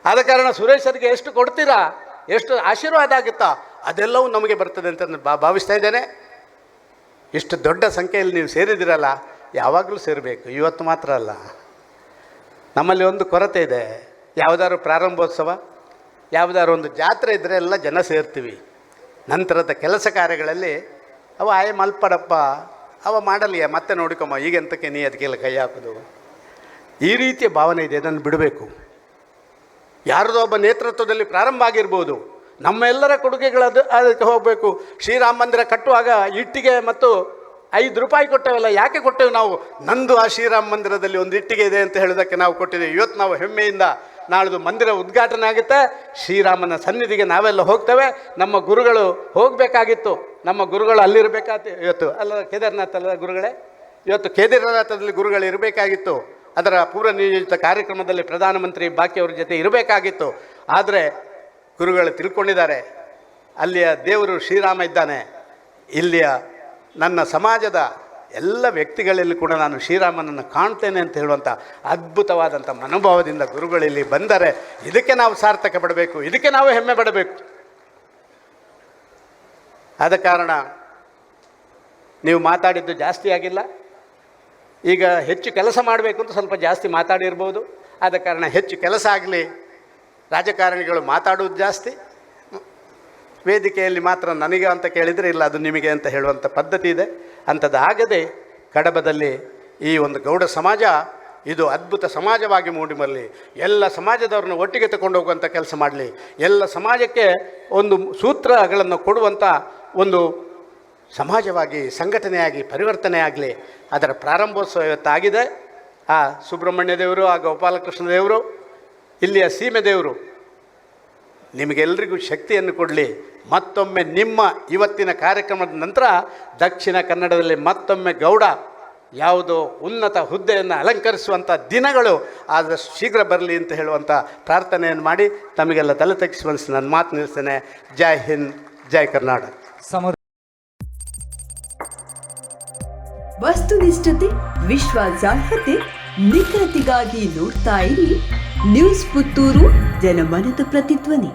ಆದ ಕಾರಣ ಸುರೇಶರಿಗೆ ಎಷ್ಟು ಕೊಡ್ತೀರಾ, ಎಷ್ಟು ಆಶೀರ್ವಾದ ಆಗುತ್ತಾ ಅದೆಲ್ಲವೂ ನಮಗೆ ಬರ್ತದೆ ಅಂತ ಭಾವಿಸ್ತಾ ಇದ್ದೇನೆ. ಇಷ್ಟು ದೊಡ್ಡ ಸಂಖ್ಯೆಯಲ್ಲಿ ನೀವು ಸೇರಿದಿರಲ್ಲ, ಯಾವಾಗಲೂ ಸೇರಬೇಕು, ಇವತ್ತು ಮಾತ್ರ ಅಲ್ಲ. ನಮ್ಮಲ್ಲಿ ಒಂದು ಕೊರತೆ ಇದೆ. ಯಾವುದಾದ್ರು ಪ್ರಾರಂಭೋತ್ಸವ, ಯಾವುದಾದ್ರು ಒಂದು ಜಾತ್ರೆ ಇದ್ದರೆ ಎಲ್ಲ ಜನ ಸೇರ್ತೀವಿ. ನಂತರದ ಕೆಲಸ ಕಾರ್ಯಗಳಲ್ಲಿ ಅವ ಆಯೆ ಮಲ್ಪಡಪ್ಪ, ಅವ ಮಾಡಲಿಯ ಮತ್ತೆ ನೋಡಿಕೊಮ್ಮ, ಈಗೆಂತಕ್ಕೆ ನೀ ಅದಕ್ಕೆಲ್ಲ ಕೈ ಹಾಕೋದು, ಈ ರೀತಿಯ ಭಾವನೆ ಇದೆ. ಅದನ್ನು ಬಿಡಬೇಕು. ಯಾರದೋ ಒಬ್ಬ ನೇತೃತ್ವದಲ್ಲಿ ಪ್ರಾರಂಭ ಆಗಿರ್ಬೋದು. ನಮ್ಮೆಲ್ಲರ ಕೊಡುಗೆಗಳದು ಅದಕ್ಕೆ ಹೋಗಬೇಕು. ಶ್ರೀರಾಮ ಮಂದಿರ ಕಟ್ಟುವಾಗ ಇಟ್ಟಿಗೆ ಮತ್ತು 5 ರೂಪಾಯಿ ಕೊಟ್ಟೇವಲ್ಲ, ಯಾಕೆ ಕೊಟ್ಟೆವು ನಾವು? ನಂದು ಆ ಶ್ರೀರಾಮ ಮಂದಿರದಲ್ಲಿ ಒಂದು ಇಟ್ಟಿಗೆ ಇದೆ ಅಂತ ಹೇಳೋದಕ್ಕೆ ನಾವು ಕೊಟ್ಟಿದ್ದೇವೆ. ಇವತ್ತು ನಾವು ಹೆಮ್ಮೆಯಿಂದ ನಾಳ್ದು ಮಂದಿರ ಉದ್ಘಾಟನೆ ಆಗುತ್ತೆ, ಶ್ರೀರಾಮನ ಸನ್ನಿಧಿಗೆ ನಾವೆಲ್ಲ ಹೋಗ್ತೇವೆ. ನಮ್ಮ ಗುರುಗಳು ಹೋಗಬೇಕಾಗಿತ್ತು, ನಮ್ಮ ಗುರುಗಳು ಅಲ್ಲಿರಬೇಕಾಗಿತ್ತು. ಇವತ್ತು ಅಲ್ಲ ಕೇದಾರನಾಥ ಅಲ್ಲ ಗುರುಗಳೇ, ಇವತ್ತು ಕೇದಾರನಾಥದಲ್ಲಿ ಗುರುಗಳು ಇರಬೇಕಾಗಿತ್ತು. ಅದರ ಪೂರ್ವ ನಿಯೋಜಿತ ಕಾರ್ಯಕ್ರಮದಲ್ಲಿ ಪ್ರಧಾನಮಂತ್ರಿ ಬಾಕಿಯವ್ರ ಜೊತೆ ಇರಬೇಕಾಗಿತ್ತು. ಆದರೆ ಗುರುಗಳು ತಿಳ್ಕೊಂಡಿದ್ದಾರೆ, ಅಲ್ಲಿಯ ದೇವರು ಶ್ರೀರಾಮ ಇದ್ದಾನೆ. ಇಲ್ಲಿಯ ನನ್ನ ಸಮಾಜದ ಎಲ್ಲ ವ್ಯಕ್ತಿಗಳಲ್ಲಿ ಕೂಡ ನಾನು ಶ್ರೀರಾಮನನ್ನು ಕಾಣ್ತೇನೆ ಅಂತ ಹೇಳುವಂಥ ಅದ್ಭುತವಾದಂಥ ಮನೋಭಾವದಿಂದ ಗುರುಗಳಲ್ಲಿ ಬಂದರೆ ಇದಕ್ಕೆ ನಾವು ಸಾರ್ಥಕ ಪಡಬೇಕು, ಇದಕ್ಕೆ ನಾವು ಹೆಮ್ಮೆ ಪಡಬೇಕು. ಆದ ಕಾರಣ ನೀವು ಮಾತಾಡಿದ್ದು ಜಾಸ್ತಿ ಆಗಿಲ್ಲ. ಈಗ ಹೆಚ್ಚು ಕೆಲಸ ಮಾಡಬೇಕು ಅಂತ ಸ್ವಲ್ಪ ಜಾಸ್ತಿ ಮಾತಾಡಿರ್ಬೋದು. ಆದ ಕಾರಣ ಹೆಚ್ಚು ಕೆಲಸ ಆಗಲಿ. ರಾಜಕಾರಣಿಗಳು ಮಾತಾಡುವುದು ಜಾಸ್ತಿ, ವೇದಿಕೆಯಲ್ಲಿ ಮಾತ್ರ ನನಗೆ ಅಂತ ಕೇಳಿದರೆ ಇಲ್ಲ ಅದು ನಿಮಗೆ ಅಂತ ಹೇಳುವಂಥ ಪದ್ಧತಿ ಇದೆ. ಅಂಥದ್ದು ಆಗದೆ ಕಡಬದಲ್ಲಿ ಈ ಒಂದು ಗೌಡ ಸಮಾಜ ಇದು ಅದ್ಭುತ ಸಮಾಜವಾಗಿ ಮೂಡಿಬರಲಿ. ಎಲ್ಲ ಸಮಾಜದವ್ರನ್ನ ಒಟ್ಟಿಗೆ ತಗೊಂಡು ಹೋಗುವಂಥ ಕೆಲಸ ಮಾಡಲಿ. ಎಲ್ಲ ಸಮಾಜಕ್ಕೆ ಒಂದು ಸೂತ್ರಗಳನ್ನು ಕೊಡುವಂಥ ಒಂದು ಸಮಾಜವಾಗಿ, ಸಂಘಟನೆಯಾಗಿ ಪರಿವರ್ತನೆ ಆಗಲಿ. ಅದರ ಪ್ರಾರಂಭೋತ್ಸವ ಇವತ್ತಾಗಿದೆ. ಆ ಸುಬ್ರಹ್ಮಣ್ಯ ದೇವರು, ಆ ಗೋಪಾಲಕೃಷ್ಣ ದೇವರು, ಇಲ್ಲಿಯ ಸೀಮೆ ದೇವರು ನಿಮಗೆಲ್ಲರಿಗೂ ಶಕ್ತಿಯನ್ನು ಕೊಡಲಿ. ಮತ್ತೊಮ್ಮೆ ನಿಮ್ಮ ಇವತ್ತಿನ ಕಾರ್ಯಕ್ರಮದ ನಂತರ ದಕ್ಷಿಣ ಕನ್ನಡದಲ್ಲಿ ಮತ್ತೊಮ್ಮೆ ಗೌಡ ಯಾವುದೋ ಉನ್ನತ ಹುದ್ದೆಯನ್ನು ಅಲಂಕರಿಸುವಂಥ ದಿನಗಳು ಆದಷ್ಟು ಶೀಘ್ರ ಬರಲಿ ಅಂತ ಹೇಳುವಂಥ ಪ್ರಾರ್ಥನೆಯನ್ನು ಮಾಡಿ ತಮಗೆಲ್ಲ ತಲೆ ತಗ್ಗಿಸಿ ಮನಸ್ಸು ನನ್ನ ಮಾತು ನಿಲ್ಲಿಸ್ತೇನೆ. ಜೈ ಹಿಂದ್, ಜೈ ಕರ್ನಾಟಕ. ವಸ್ತುನಿಷ್ಠತೆ, ವಿಶ್ವಾಸಾರ್ಹತೆ, ನಿಖರತೆಗಾಗಿ ನೋಡ್ತಾ ಇರಿ ನ್ಯೂಸ್ ಪುತ್ತೂರು, ಜನಮನದ ಪ್ರತಿಧ್ವನಿ.